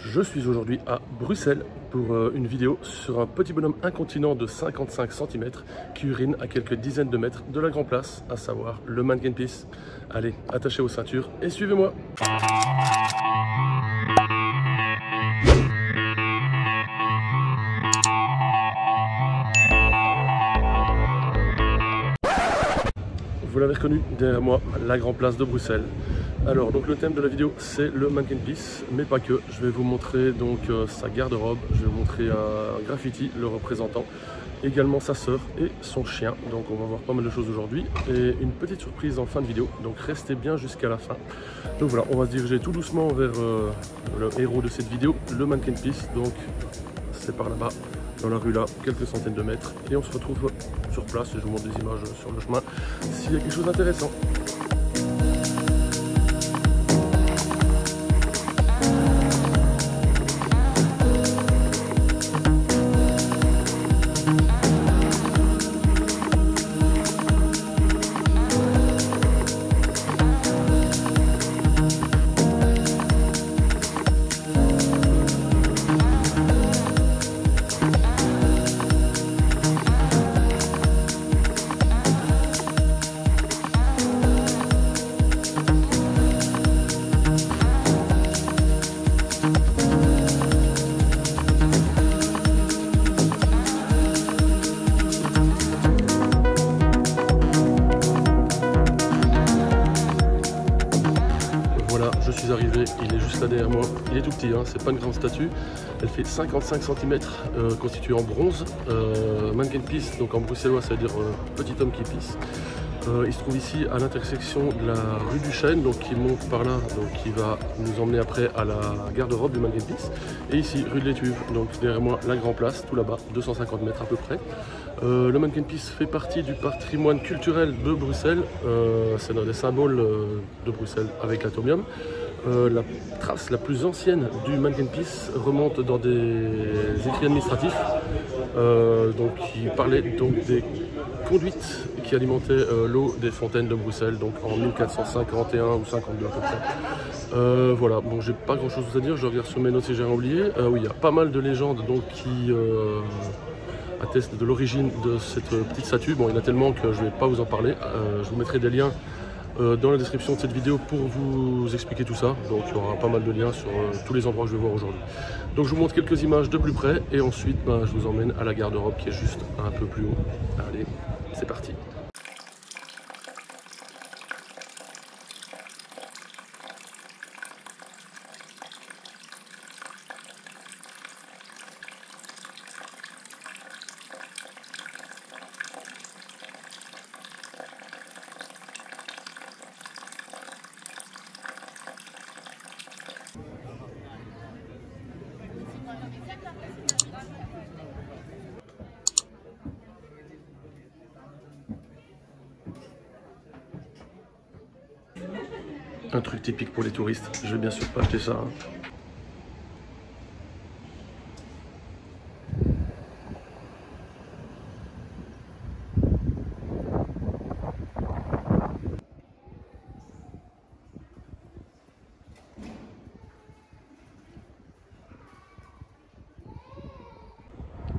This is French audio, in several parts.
Je suis aujourd'hui à Bruxelles pour une vidéo sur un petit bonhomme incontinent de 55 cm qui urine à quelques dizaines de mètres de la Grand Place, à savoir le Mannequin Peace. Allez, attachez vos ceintures et suivez-moi. Vous l'avez reconnu derrière moi, la Grand Place de Bruxelles. Alors, donc le thème de la vidéo, c'est le Mannequin Peace, mais pas que. Je vais vous montrer donc sa garde-robe, je vais vous montrer un graffiti, le représentant, également sa sœur et son chien. Donc on va voir pas mal de choses aujourd'hui et une petite surprise en fin de vidéo. Donc restez bien jusqu'à la fin. Donc voilà, on va se diriger tout doucement vers le héros de cette vidéo, le Mannequin Peace. Donc c'est par là-bas, dans la rue là, quelques centaines de mètres, et on se retrouve sur place et je vous montre des images sur le chemin s'il y a quelque chose d'intéressant. Je suis arrivé, il est juste là derrière moi, il est tout petit, hein, c'est pas une grande statue, elle fait 55 cm, constituée en bronze, Mannequin Peace, donc en bruxellois ça veut dire petit homme qui pisse. Il se trouve ici à l'intersection de la rue du Chêne, donc qui monte par là, donc qui va nous emmener après à la garde-robe du Mannequin Peace. Et ici, rue de l'Étuve, donc derrière moi, la Grand Place, tout là-bas, 250 mètres à peu près. Le Mannequin Peace fait partie du patrimoine culturel de Bruxelles. C'est l'un des symboles de Bruxelles avec l'atomium. La trace la plus ancienne du Mannequin Peace remonte dans des écrits administratifs, donc qui parlaient donc des conduites qui alimentaient l'eau des fontaines de Bruxelles, donc en 1451 ou 52 à peu près. Voilà, bon, j'ai pas grand chose à dire, je regarde sur mes notes si j'ai rien oublié. Oui, il y a pas mal de légendes donc qui attestent de l'origine de cette petite statue. Bon, il y en a tellement que je vais pas vous en parler. Je vous mettrai des liens dans la description de cette vidéo pour vous expliquer tout ça. Donc il y aura pas mal de liens sur tous les endroits que je vais voir aujourd'hui. Donc je vous montre quelques images de plus près et ensuite je vous emmène à la garde-robe qui est juste un peu plus haut. Allez, c'est parti. Un truc typique pour les touristes, je vais bien sûr pas acheter ça. Hein.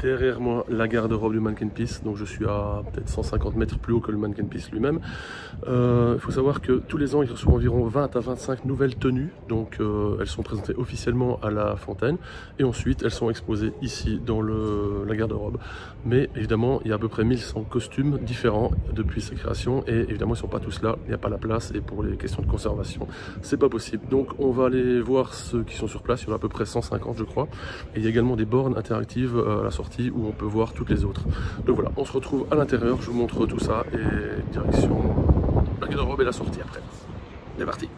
Derrière moi, la garde-robe du Mannequin Peace, donc je suis à peut-être 150 mètres plus haut que le Mannequin Peace lui-même. Il faut savoir que tous les ans, il reçoit environ 20 à 25 nouvelles tenues, donc elles sont présentées officiellement à la fontaine, et ensuite elles sont exposées ici dans la garde-robe. Mais évidemment, il y a à peu près 1100 costumes différents depuis sa création, et évidemment, ils ne sont pas tous là, il n'y a pas la place, et pour les questions de conservation, c'est pas possible. Donc on va aller voir ceux qui sont sur place, il y en a à peu près 150 je crois, et il y a également des bornes interactives à la sortie, où on peut voir toutes les autres. Donc voilà, on se retrouve à l'intérieur, je vous montre tout ça et direction la garde-robe et la sortie après. C'est parti.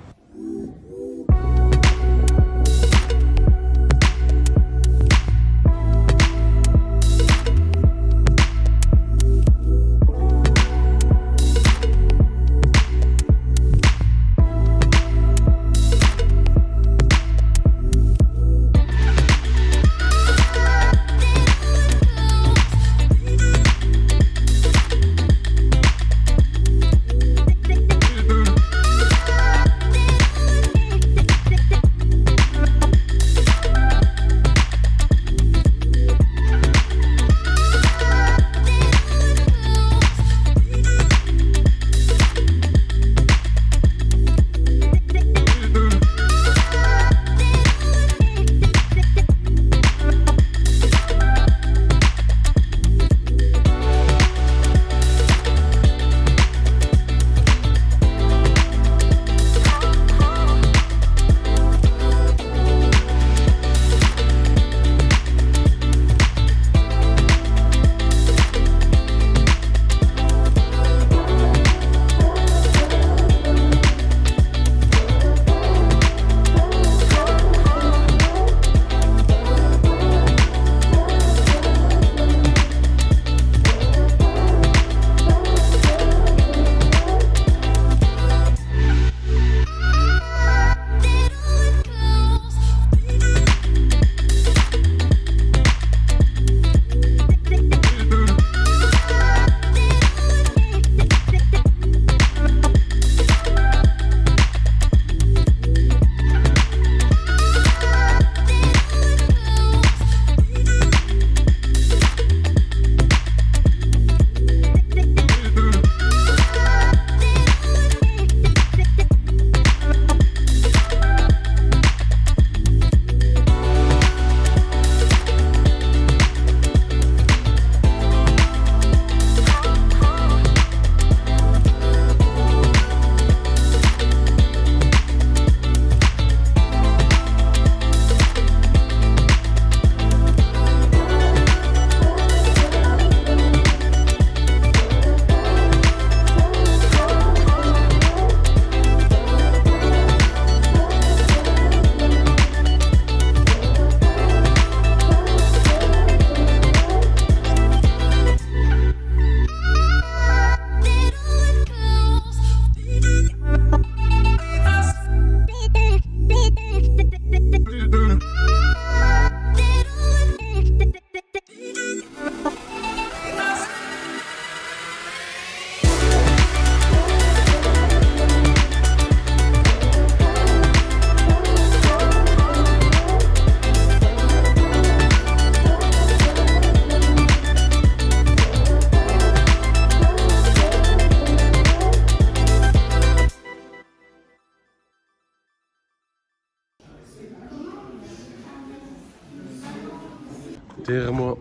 Derrière moi,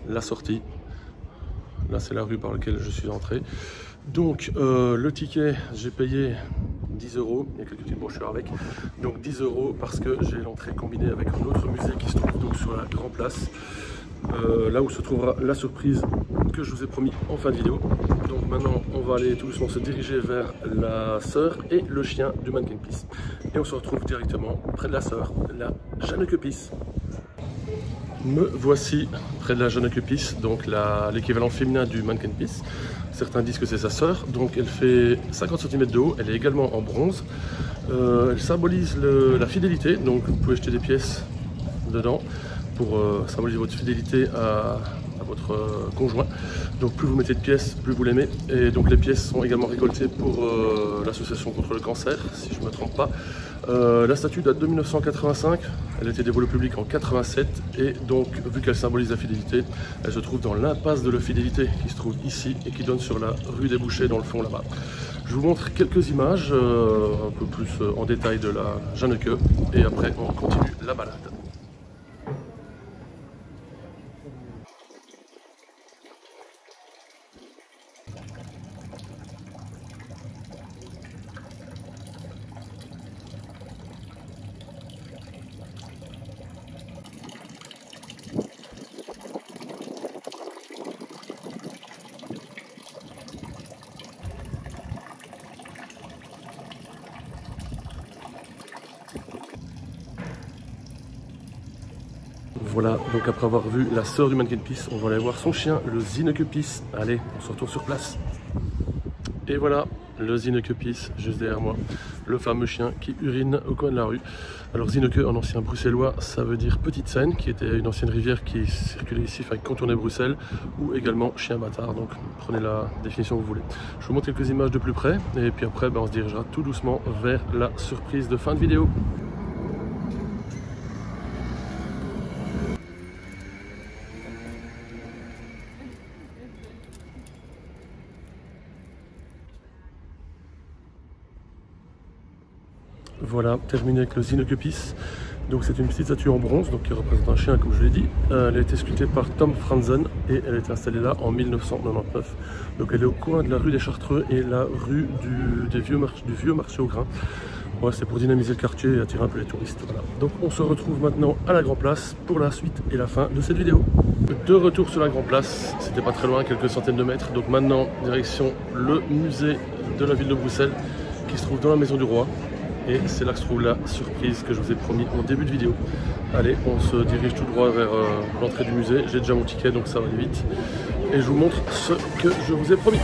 la sortie. Là, c'est la rue par laquelle je suis entré. Donc, le ticket, j'ai payé 10 €. Il y a quelques petites brochures avec. Donc, 10 € parce que j'ai l'entrée combinée avec un autre musée qui se trouve donc sur la Grand Place. Là où se trouvera la surprise que je vous ai promis en fin de vidéo. Donc maintenant on va aller tout doucement se diriger vers la sœur et le chien du Mannequin Peace. Et on se retrouve directement près de la sœur, la Janneke Peace. Me voici près de la Janneke Peace, donc l'équivalent féminin du Mannequin Peace. Certains disent que c'est sa sœur, donc elle fait 50 cm de haut, elle est également en bronze. Elle symbolise la fidélité, donc vous pouvez jeter des pièces dedans pour symboliser votre fidélité à votre conjoint. Donc plus vous mettez de pièces, plus vous l'aimez. Et donc les pièces sont également récoltées pour l'association contre le cancer, si je ne me trompe pas. La statue date de 1985, elle a été dévoilée au public en 87 et donc vu qu'elle symbolise la fidélité, elle se trouve dans l'impasse de la fidélité qui se trouve ici et qui donne sur la rue des Bouchers dans le fond là-bas. Je vous montre quelques images un peu plus en détail de la Janneke et après on continue la balade. Voilà, donc après avoir vu la sœur du Mannequin Peace, on va aller voir son chien, le Zinneke Peace. Allez, on se retrouve sur place. Et voilà, le Zinneke Peace, juste derrière moi. Le fameux chien qui urine au coin de la rue. Alors Zinneke, en ancien bruxellois, ça veut dire Petite Seine, qui était une ancienne rivière qui circulait ici, enfin qui contournait Bruxelles, ou également chien bâtard, donc prenez la définition que vous voulez. Je vous montre quelques images de plus près, et puis après on se dirigera tout doucement vers la surprise de fin de vidéo. Voilà, terminé avec le Zinneke Peace. Donc c'est une petite statue en bronze donc qui représente un chien comme je l'ai dit. Elle a été sculptée par Tom Franzen et elle a été installée là en 1999. Donc elle est au coin de la rue des Chartreux et la rue du vieux marché au grain. Ouais, c'est pour dynamiser le quartier et attirer un peu les touristes. Voilà. Donc on se retrouve maintenant à la Grand Place pour la suite et la fin de cette vidéo. De retour sur la Grand Place, c'était pas très loin, quelques centaines de mètres. Donc maintenant direction le musée de la ville de Bruxelles qui se trouve dans la Maison du Roi. Et c'est là que se trouve la surprise que je vous ai promis en début de vidéo. Allez, on se dirige tout droit vers l'entrée du musée. J'ai déjà mon ticket donc ça va aller vite. Et je vous montre ce que je vous ai promis.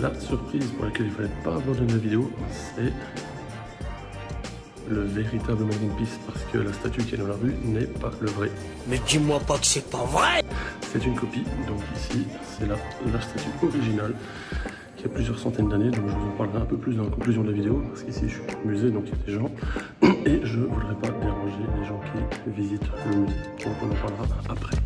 La surprise pour laquelle il ne fallait pas abandonner la vidéo, c'est le véritable Mannequin Peace parce que la statue qui est dans la rue n'est pas le vrai. Mais dis-moi pas que c'est pas vrai! C'est une copie, donc ici c'est la statue originale qui a plusieurs centaines d'années, donc je vous en parlerai un peu plus dans la conclusion de la vidéo parce qu'ici je suis au musée donc il y a des gens et je ne voudrais pas déranger les gens qui visitent le musée, donc on en parlera après.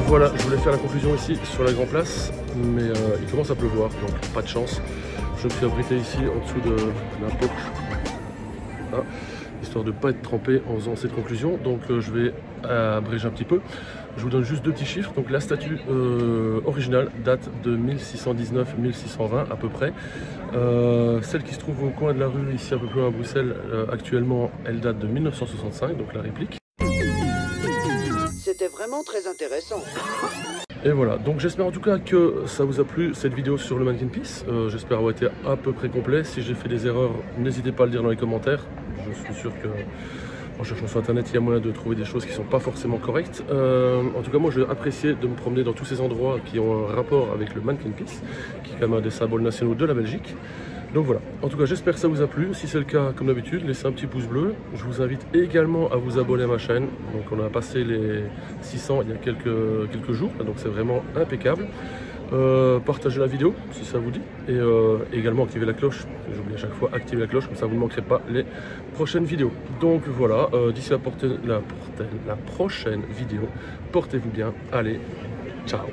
Voilà, je voulais faire la conclusion ici sur la Grand Place, mais il commence à pleuvoir, donc pas de chance. Je me suis abrité ici en dessous d'un porche, histoire de ne pas être trempé en faisant cette conclusion. Donc je vais abréger un petit peu. Je vous donne juste deux petits chiffres. Donc la statue originale date de 1619-1620 à peu près. Celle qui se trouve au coin de la rue, ici un peu plus loin à Bruxelles, actuellement, elle date de 1965, donc la réplique. C'était vraiment très intéressant. Et voilà, donc j'espère en tout cas que ça vous a plu cette vidéo sur le Mannequin Peace. J'espère avoir été à peu près complet. Si j'ai fait des erreurs, n'hésitez pas à le dire dans les commentaires. Je suis sûr que en cherchant sur internet, il y a moyen de trouver des choses qui ne sont pas forcément correctes. En tout cas, moi, j'ai apprécié de me promener dans tous ces endroits qui ont un rapport avec le Mannequin Peace, qui est quand même un des symboles nationaux de la Belgique. Donc voilà, en tout cas, j'espère que ça vous a plu. Si c'est le cas, comme d'habitude, laissez un petit pouce bleu. Je vous invite également à vous abonner à ma chaîne. Donc on a passé les 600 il y a quelques jours, donc c'est vraiment impeccable. Partagez la vidéo si ça vous dit et également activez la cloche. J'oublie à chaque fois, activez la cloche, comme ça vous ne manquerez pas les prochaines vidéos. Donc voilà, d'ici la prochaine vidéo, portez-vous bien. Allez, ciao.